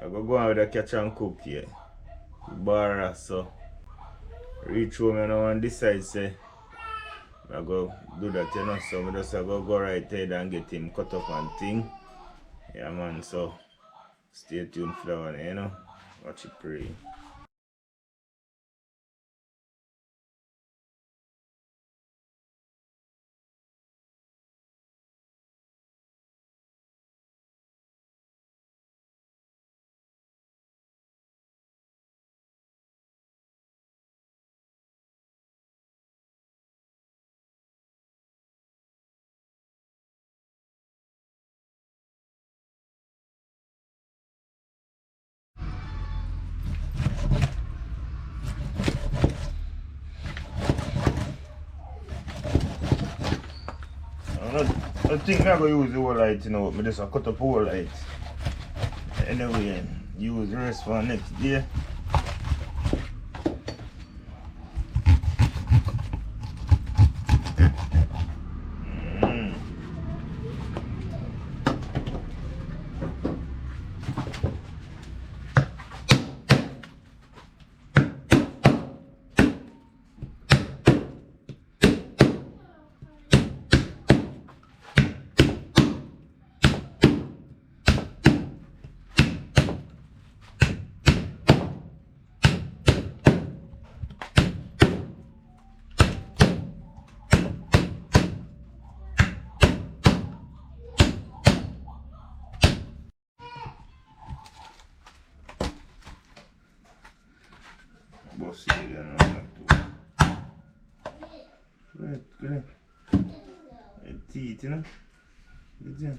I go on with a catch and cook here. Barra, so reach home and decide say I go do that, so I just go right ahead and get him cut up and thing. Yeah man, so stay tuned for that one, Watch it pray. I think I'm going to use the whole light, but I just cut up whole light. Anyway, use the rest for next day. Bossy again, good. Teeth, Good.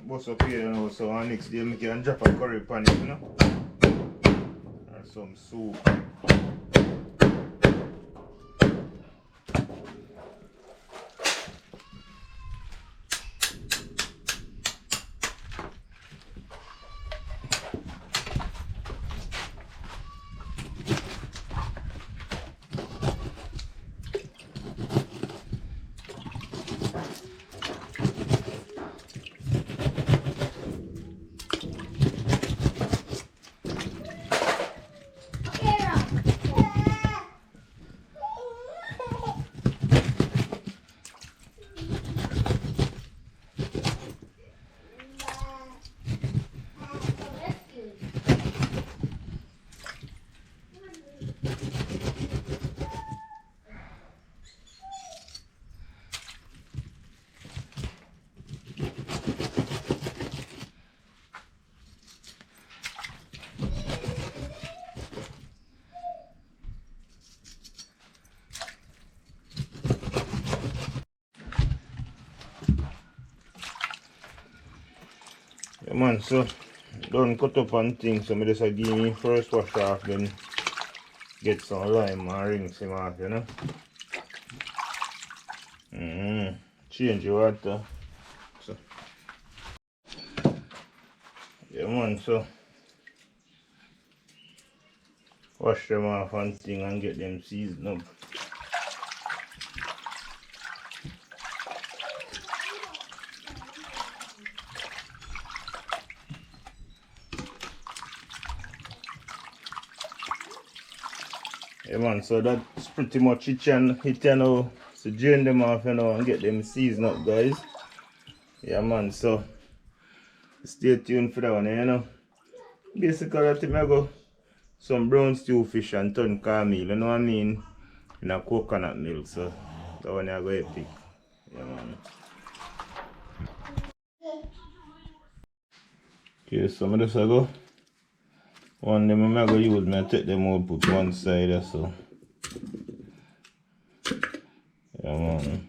Boss up here, so next day I can drop a curry pan, or some soup. Yeah, man, so done cut up and things, so I just give me first wash off, then get some lime and rinse him off, Change the water. So yeah man, so wash them off and thing and get them seasoned up. Yeah man, so that's pretty much it, now. So drain them off, and get them seasoned up, guys. Yeah man, so stay tuned for that one, Basically I think I go some brown stew fish and turn cornmeal, in a coconut milk, so that one I go epic. Yeah man. Okay, so I just go one them I go use, I take them out, put one side, so yeah man.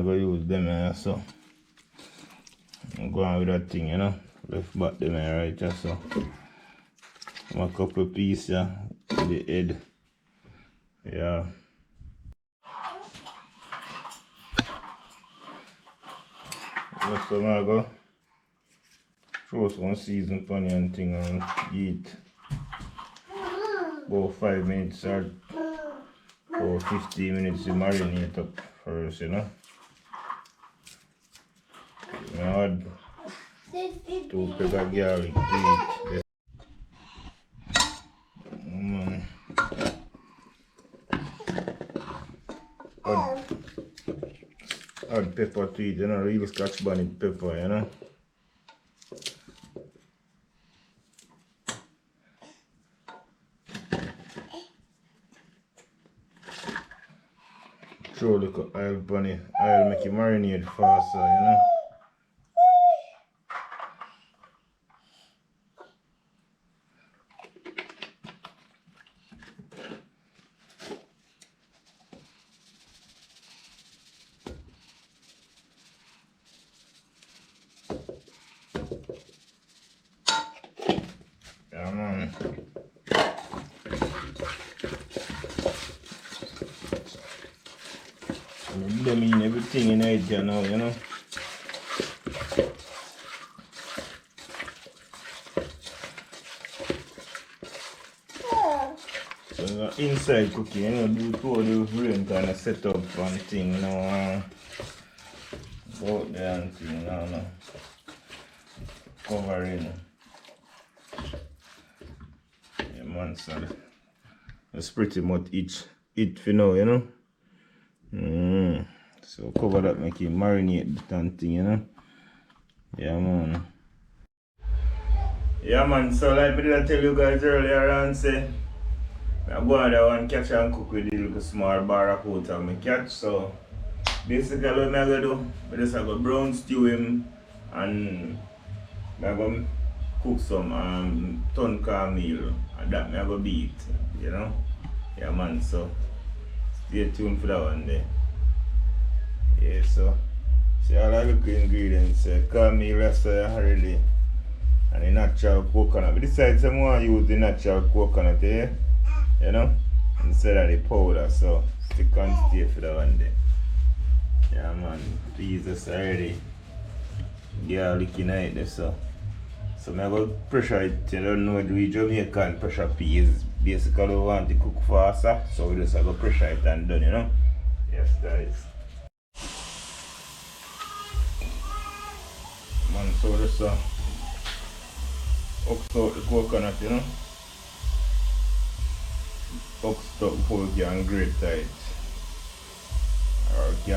I'm going to use them here, so I'm going with that thing, you know. Left back them here right here, so a couple pieces with the head. Yeah. Just so I go throw some season pan and thing and eat. About 5 minutes or 15 minutes to marinate up first, you know. I add 2 pepper of garlic to it. Add pepper to it, you know, real Scotch bonnet pepper, you know. Throw a little oil on it, oil make it marinate faster, you know. Yeah, man. I mean everything in it here now, you know. So inside cooking, you know, do two of the brain kind of set up and thing, you know, about there and thing, you know, covering. Yeah, man, so that's pretty much it for now, you know. So cover that, make it marinate and thing, you know. Yeah, man. Yeah, man, so like I did tell you guys earlier on, say I'm going to one catch and cook with the little small barracuda I catch. So basically what I'm going to do, I just have a brown stew him and I'm going to cook some cornmeal and that I'm going to beat, you know. Yeah, man, so stay tuned for that one there. Yeah, so see all the ingredients, cornmeal that's already, and the natural coconut. But this side some want to use the natural coconut here, you know, instead of the powder, so stick and stay for that one there. Yeah, man, peas is already garlic in it there, so I'm going to pressure it. You don't know we Jamaican pressure peas. Basically we want to cook faster, so we just have to pressure it and done, you know. Yes, guys. Man, so just ox out the coconut, you know. Ox out before we can grate it. Or you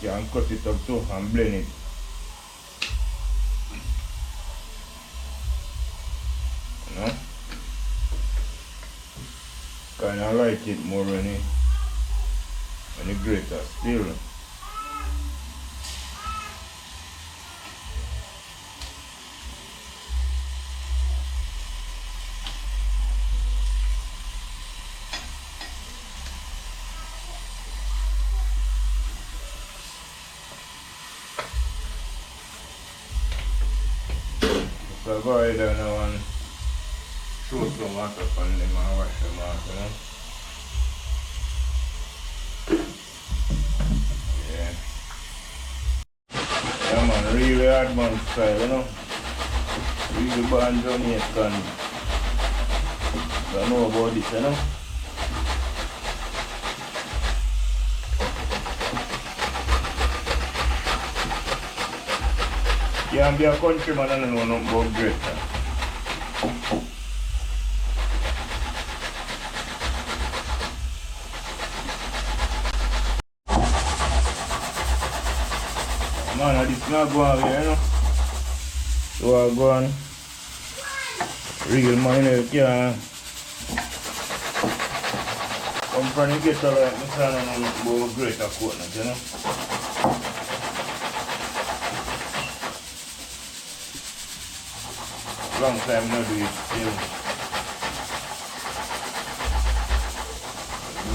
can cut it up too and blend it. You know? Kinda like it more when you grate it still. So go ahead now and throw some water on them and wash them out, you know. Yeah. Yeah, man, really hard man style, you know. Really born Jamaican. I know about this, you know. You can be a countryman and know nothing about great. Man, this not going away, you know. So I go on real man, you can come from the ghetto like me son and know about greater coconut, you know. Long time no do it still.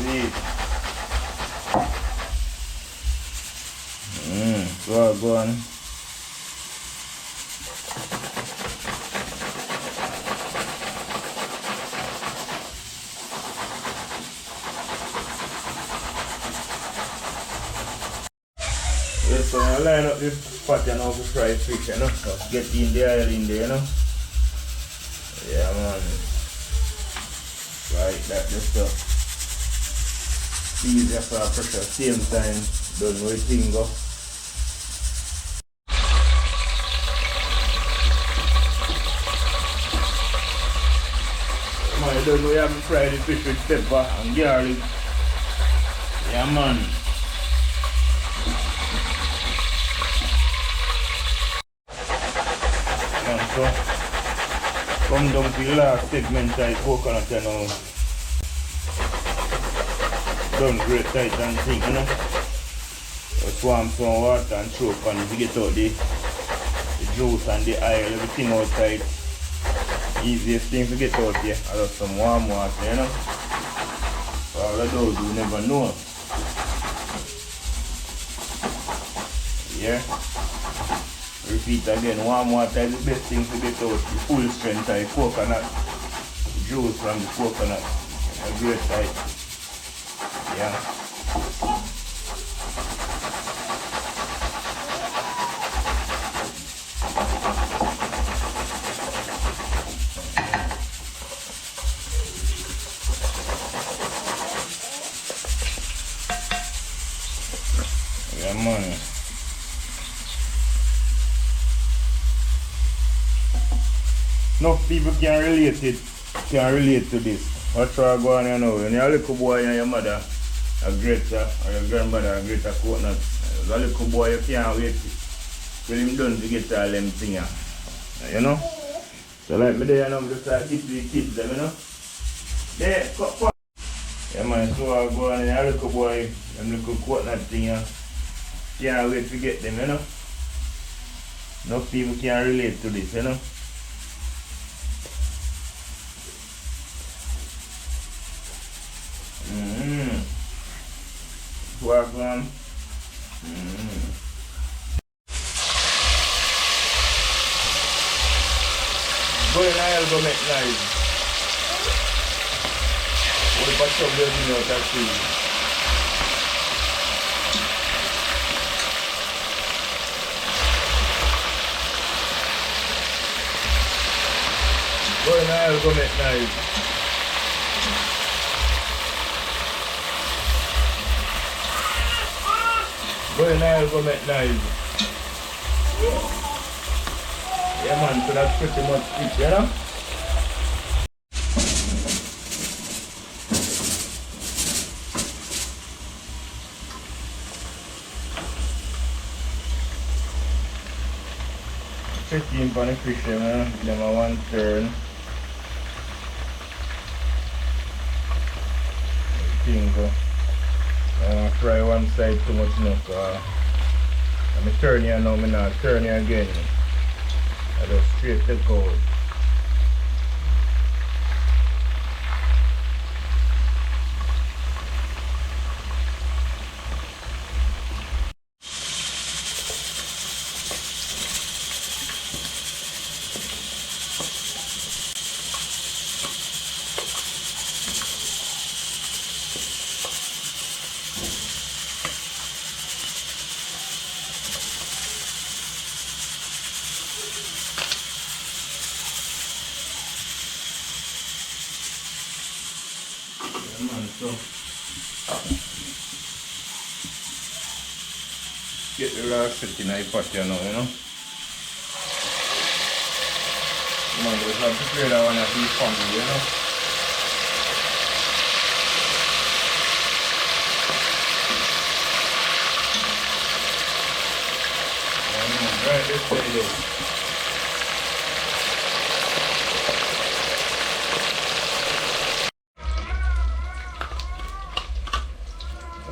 Wait. So I go on. Yeah, so I line up the pot and now for fried fish, you know. So get in the oil in there, you know. Yeah, man. Like that, just easier for pressure. Same time, don't know it thing go. Man, you don't know you have to fry the fish with pepper and garlic. Yeah, man. So, come down to the last segment of coconut, you know. Done great tight and thing, you know. Just warm some water and choke and get out the juice and the oil, everything outside. Easiest thing to get out here, I just some warm water, you know. So all of those you never know. Yeah. Repeat again, warm water is the best thing to get out the full strength of coconut juice from the coconut. A great type. Yeah. Yeah, man. No people can relate to this. What's going on, you know? When you're a little boy and your mother a grater or your grandmother a grater coconut, as a little boy you can't wait till him done to get all them things. You know? So like me there, you know, just like teach the kids them, you know? There, cut. Yeah, man, so I go on and your little boy, them little coconut thing, can't wait to get them, you know? No people can relate to this, you know? Work on. Go in I'll go make nice. What if I shove them in out that tree? Go in I'll go make nice. Go in there, go make nice. Yeah, man, so that's pretty much it, you know? Check in for the fish, you know? Give them a one turn. Everything go. Fry one side too much enough. I'm turn here now, I'm not turn here again. I just straight take out. So get the last set in the pot here now, you know. Man, just have to prepare that one at the family, you know. Right, this way it is.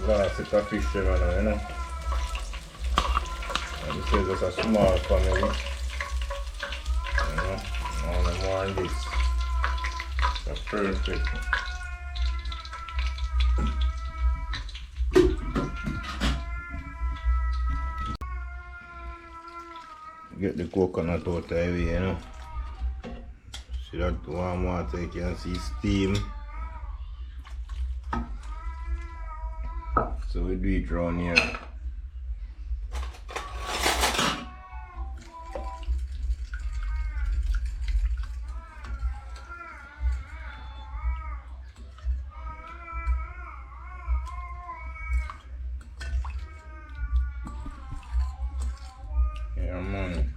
Last set of fish there now, you know. And this is just a small family. You know, all the more on this. That's perfect. get the coconut out of the way, you know. See that warm water, you can see steam. So we do it around here. Yeah, man.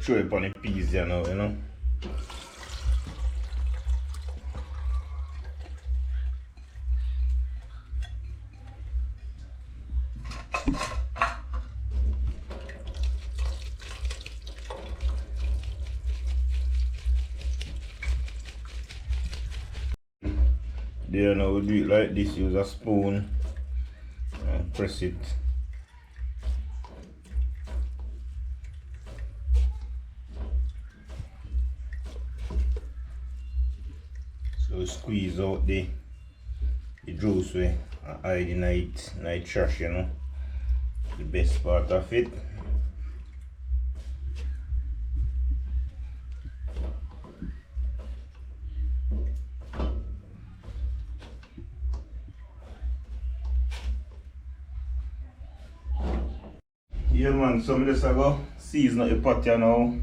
Throw it on the peas here now, you know. There now we do it like this, use a spoon and press it. So we squeeze out the juice we hide the night trash, you know. The best part of it. Yeah man, so I just go season up the pot here now.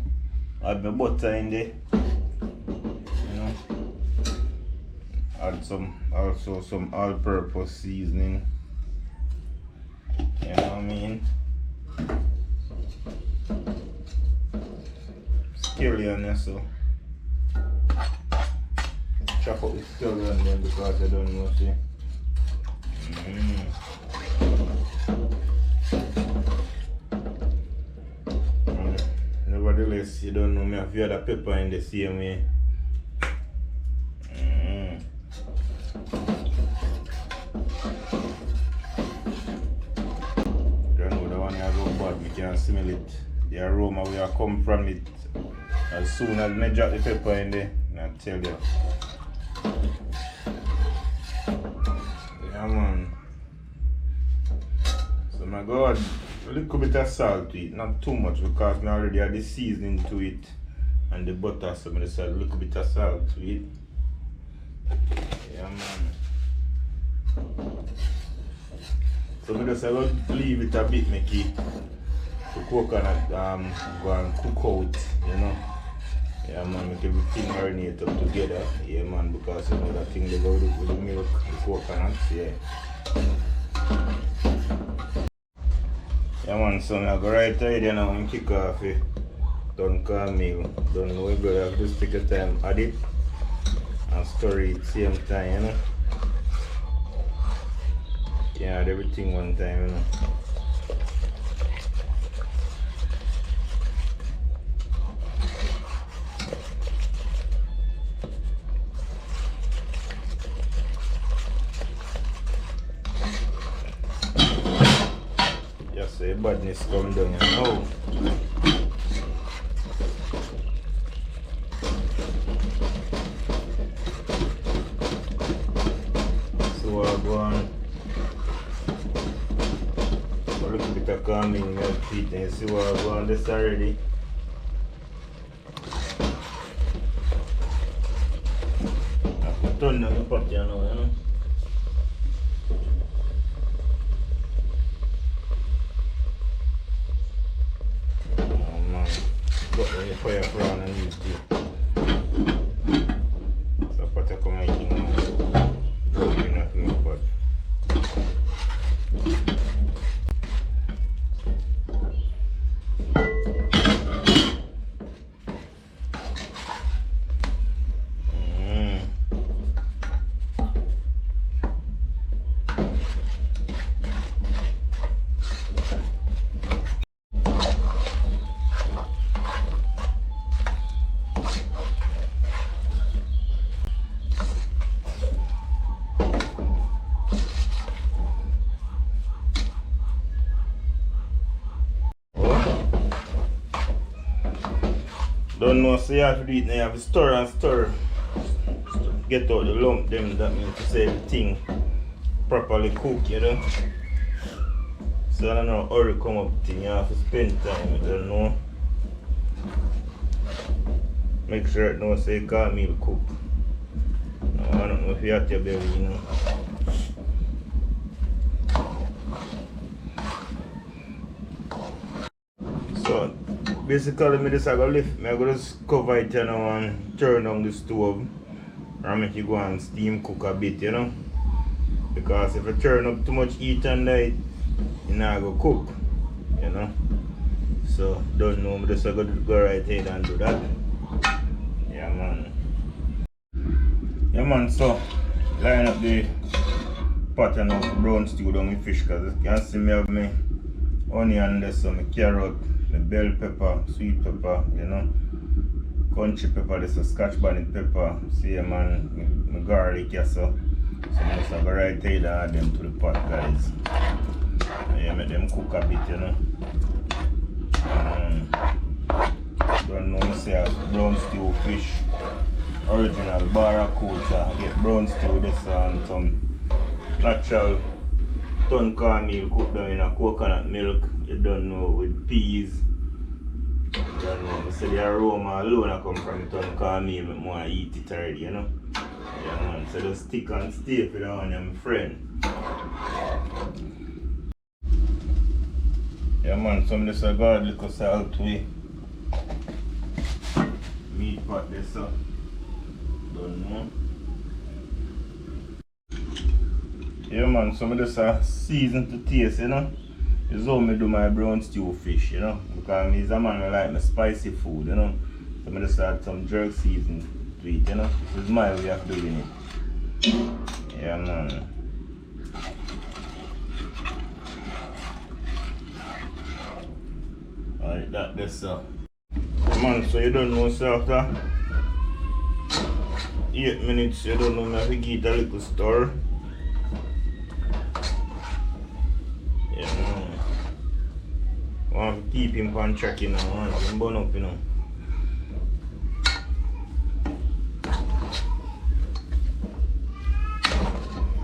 Add my butter in there. You know. Add some all-purpose seasoning. You know what I mean? Scallion there, so chop up the scallion then because I don't know, see. Nevertheless, you don't know me if you had a pepper in the same way. Don't know the one here go bad, we can smell it. The aroma will come from it as soon as I drop the pepper in there. I tell you. Yeah man. So my God, a little bit of salt to it, not too much because I already had the seasoning to it and the butter, so I just add a little bit of salt to it. Yeah man. So I just leave it a bit, make it the coconut go and cook out, you know. Yeah man, make everything marinate up together. Yeah man, because you know that thing they go with the milk, the coconut, yeah. Yeah man, so I go right there now and kick off it. Done cornmeal. Don't know we go have to just take your time, add it and stir it same time, you know. Yeah, add everything one time, you know. Just say badness come down, you know. So I go on a little bit of cornmeal milk feet and see what I go on this already. I put turn down the pot here now, you know. Got the fire from and use it. So put a combination broken up in the pot. Don't know, so you have to do it now, you have to stir and stir. get out the lump them, that means to say the thing properly cook, you know. So I don't know how hurry come up thing, you have to spend time, you don't know. Make sure it knows say cornmeal cook. I don't know if you have your belly, you know. So basically me just go lift, I go just cover it, you know, and turn on the stove and make it go and steam cook a bit, you know. Because if you turn up too much heat on it, you not go cook, you know. So don't know, I just go right ahead and do that. Yeah man. Yeah man, so line up the pattern of brown stew down with fish, because you can see me have my onion there, so my carrot, my bell pepper, sweet pepper, you know, country pepper, this is scotch bonnet pepper, see man, my garlic, yeah, so I'm just go right ahead and add them to the pot, guys. Yeah, make them cook a bit, you know. Don't know me say brown stew fish, original Barracuda. Get brown stew this and some natural ton cornmeal cooked down in a coconut milk. You don't know, with peas. You don't know. I say the aroma alone I come from the ton cornmeal, but more I eat it already, you know. Yeah man, so just stick and stay for that one, my friend. Yeah man, some of this a garlic salt with meat pot there, so don't know. Yeah man, some of this a season to taste, you know. This is how I do my brown stew fish, you know. Because I'm a man who like my spicy food, you know. So I just add some jerk season to it, you know. This is my way of doing it. Yeah man. Like that there, so. Man, so you don't know, so after 8 minutes, you don't know me have to get a little stir. Yeah, man. I want to keep him on track, you know. I want him burn up, you know.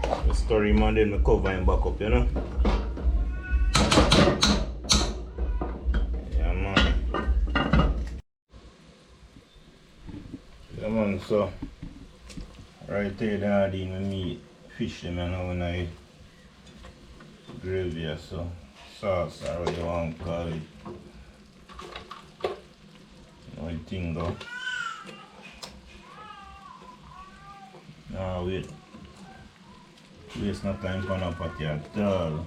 I stir him and then I cover him back up, you know. So right there they add in the meat, fish them and now when I gravy, so sauce or what you want to call it. How the thing go. Now wait. Waste no time for no patty at all.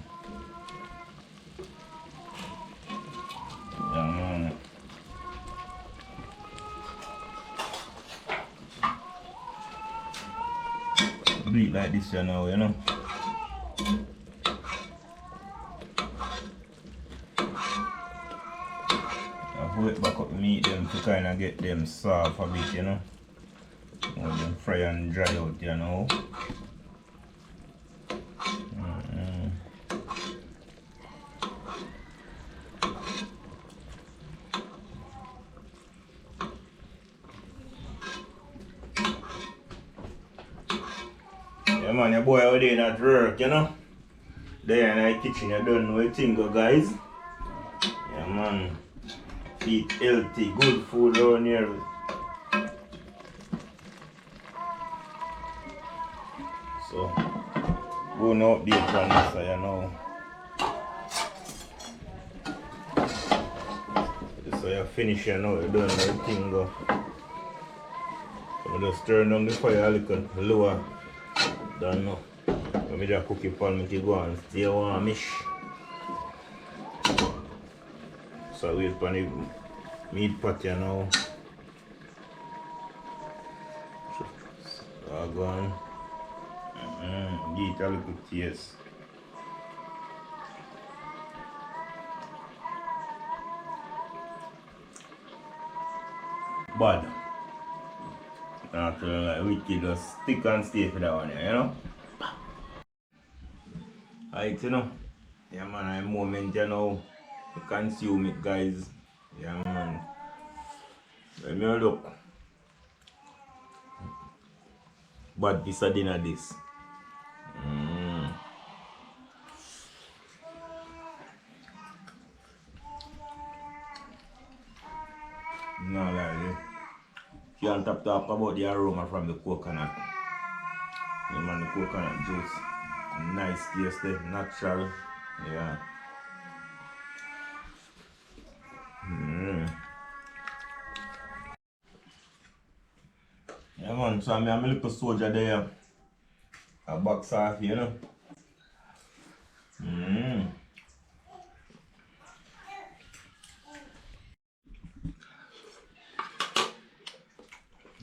Yeah man. Do it like this here now, you know. I wait back up the meat them to kind of get them soft a bit, you know. Let them fry and dry out, you know. Yeah man, your boy out there at work, you know. There in the kitchen, you don't know what thing go, guys. Yeah man. Eat healthy, good food around here. So, go no update on this, you know. So you finish, you know, you don't know what thing go. So I just turn on the fire a little lower. Don't know. Let me just cook it for me to go and stay warmish. So we'll put the meat pot here now. So go on. Give it a little taste. Bad. Not like wicked, just stick and stay for that one, you know? Alright, you know? Yeah man, I'm moment, you know. You consume it, guys. Yeah man. Let me look. But this a dinner this. No lie, can't talk about the aroma from the coconut. The man, the coconut juice. Nice tasty, natural. Yeah. Yeah man, so I'm a little soldier there. A box off, you know.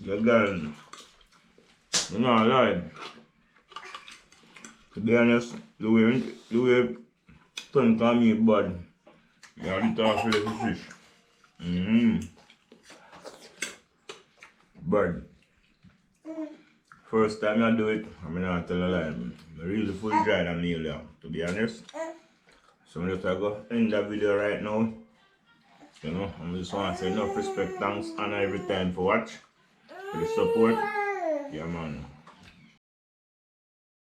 Good girl. You know, lie. To be honest, the way Ton can meat bad. You have to talk little fish. But first time I do it, I'm not tell a lie. I really full dry the meal there, to be honest. So I'm just going to end the video right now. You know, I just want to say enough respect, thanks, and every time for watch, for the support. Yeah man.